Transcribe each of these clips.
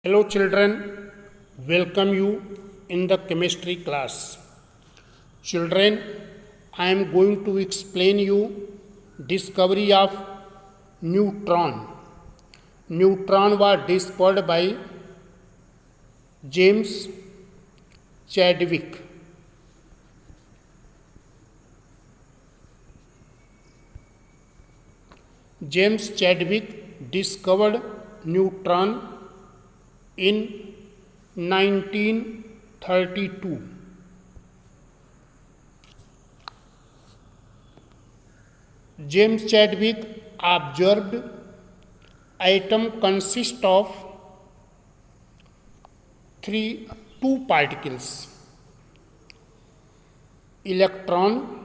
Hello children, welcome you in the chemistry class. Children, I am going to explain you discovery of neutron. Neutron was discovered by James Chadwick. James Chadwick discovered neutron in 1932. James Chadwick observed atom consists of two particles, electron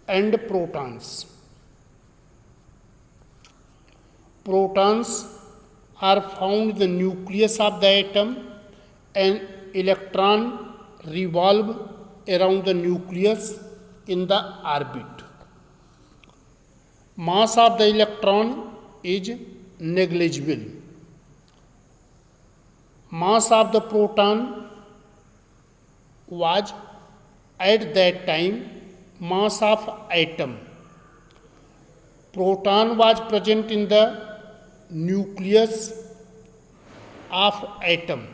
and protons. Protons are found in the nucleus of the atom and electron revolve around the nucleus in the orbit. Mass of the electron is negligible. Mass of the proton was at that time mass of atom. Proton was present in the nucleus of atom.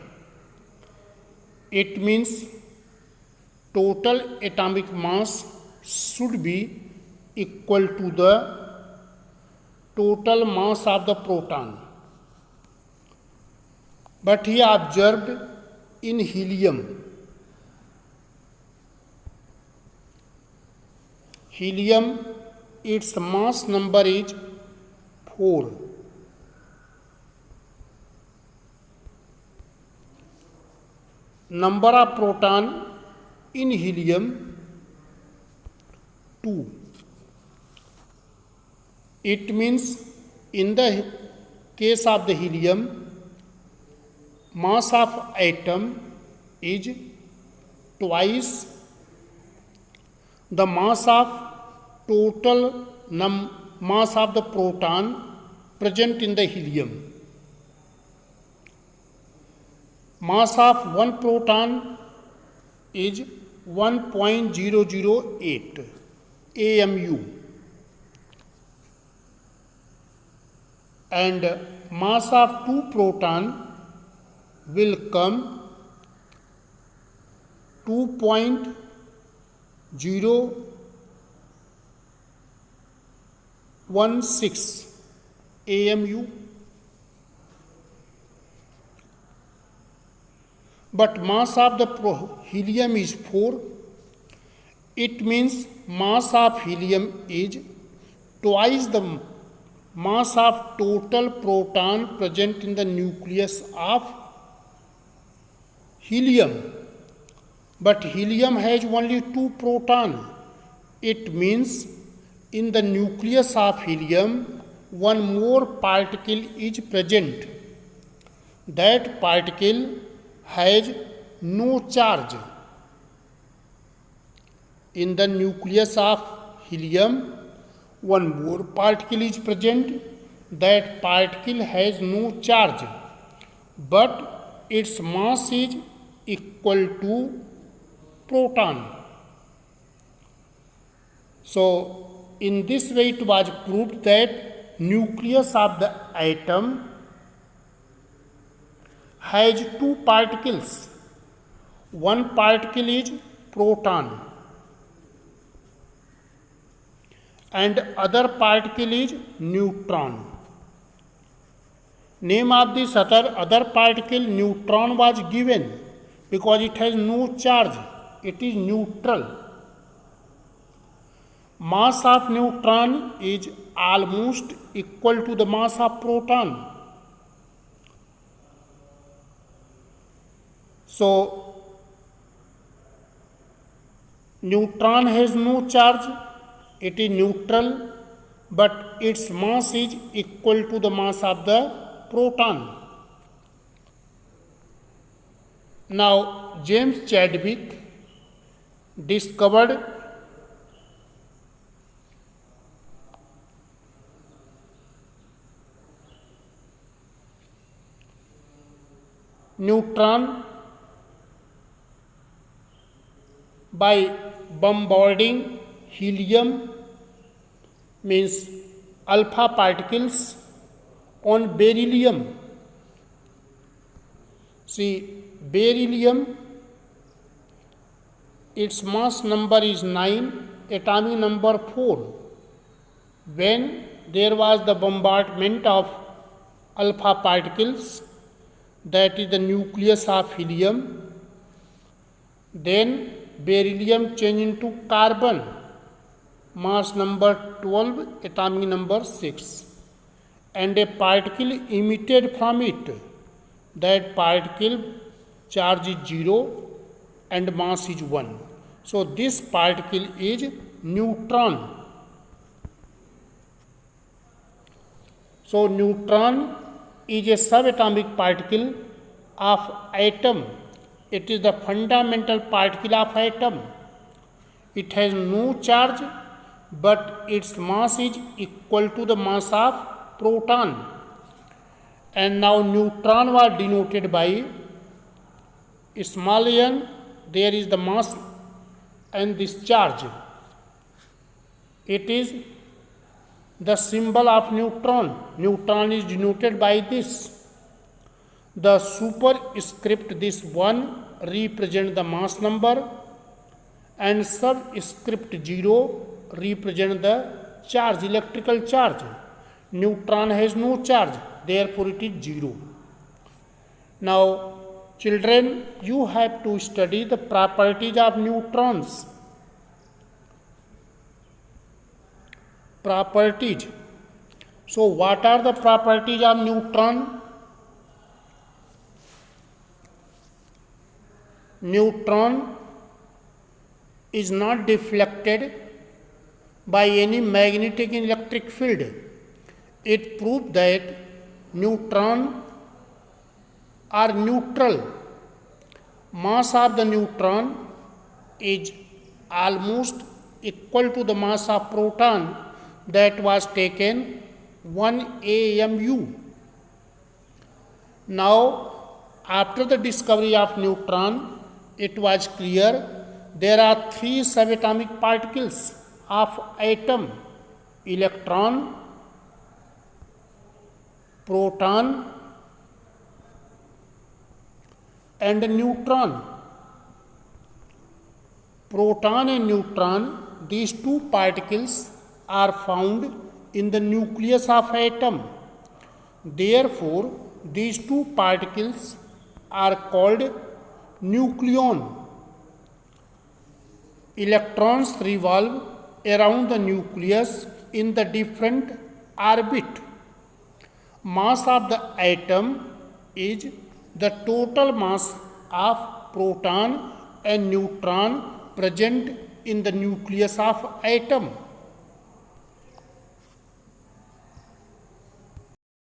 It means total atomic mass should be equal to the total mass of the proton. But he observed in helium. Helium, its mass number is 4. Number of proton in helium 2. It means in the case of the helium, mass of atom is twice the mass of total mass of the proton present in the helium. Mass of one proton is 1.008 AMU and mass of two proton will come 2.016 AMU. But mass of the helium is 4. It means mass of helium is twice the mass of total proton present in the nucleus of helium. But helium has only 2 proton. It means in the nucleus of helium, one more particle is present. That particle has no charge. In the nucleus of helium, one more particle is present. That particle has no charge, but its mass is equal to proton. So, in this way it was proved that nucleus of the atom has two particles. One particle is proton and other particle is neutron. Name of this other particle neutron was given because it has no charge. It is neutral. Mass of neutron is almost equal to the mass of proton. So, neutron has no charge, it is neutral, but its mass is equal to the mass of the proton. Now, James Chadwick discovered neutron by bombarding helium means alpha particles on beryllium. See, beryllium, its mass number is 9, atomic number 4. When there was the bombardment of alpha particles, that is the nucleus of helium, then beryllium changed into carbon, mass number 12, atomic number 6, and a particle emitted from it. That particle charge is 0 and mass is 1. So this particle is neutron. So neutron is a subatomic particle of atom. It is the fundamental particle of atom. It has no charge, but its mass is equal to the mass of proton. And now neutron was denoted by small n. There is the mass and this charge. It is the symbol of neutron. Neutron is denoted by this. The superscript, this 1, represent the mass number, and subscript 0 represent the charge, electrical charge. Neutron has no charge, therefore it is 0. Now, children, you have to study the properties of neutrons. Properties. So, what are the properties of neutron? Neutron is not deflected by any magnetic and electric field. It proved that neutrons are neutral. Mass of the neutron is almost equal to the mass of proton, that was taken 1 AMU. Now, after the discovery of neutron, it was clear there are 3 subatomic particles of atom: electron, proton, and neutron. Proton and neutron, these 2 particles are found in the nucleus of atom. Therefore, these 2 particles are called nucleon. Electrons revolve around the nucleus in the different orbit. Mass of the atom is the total mass of proton and neutron present in the nucleus of atom.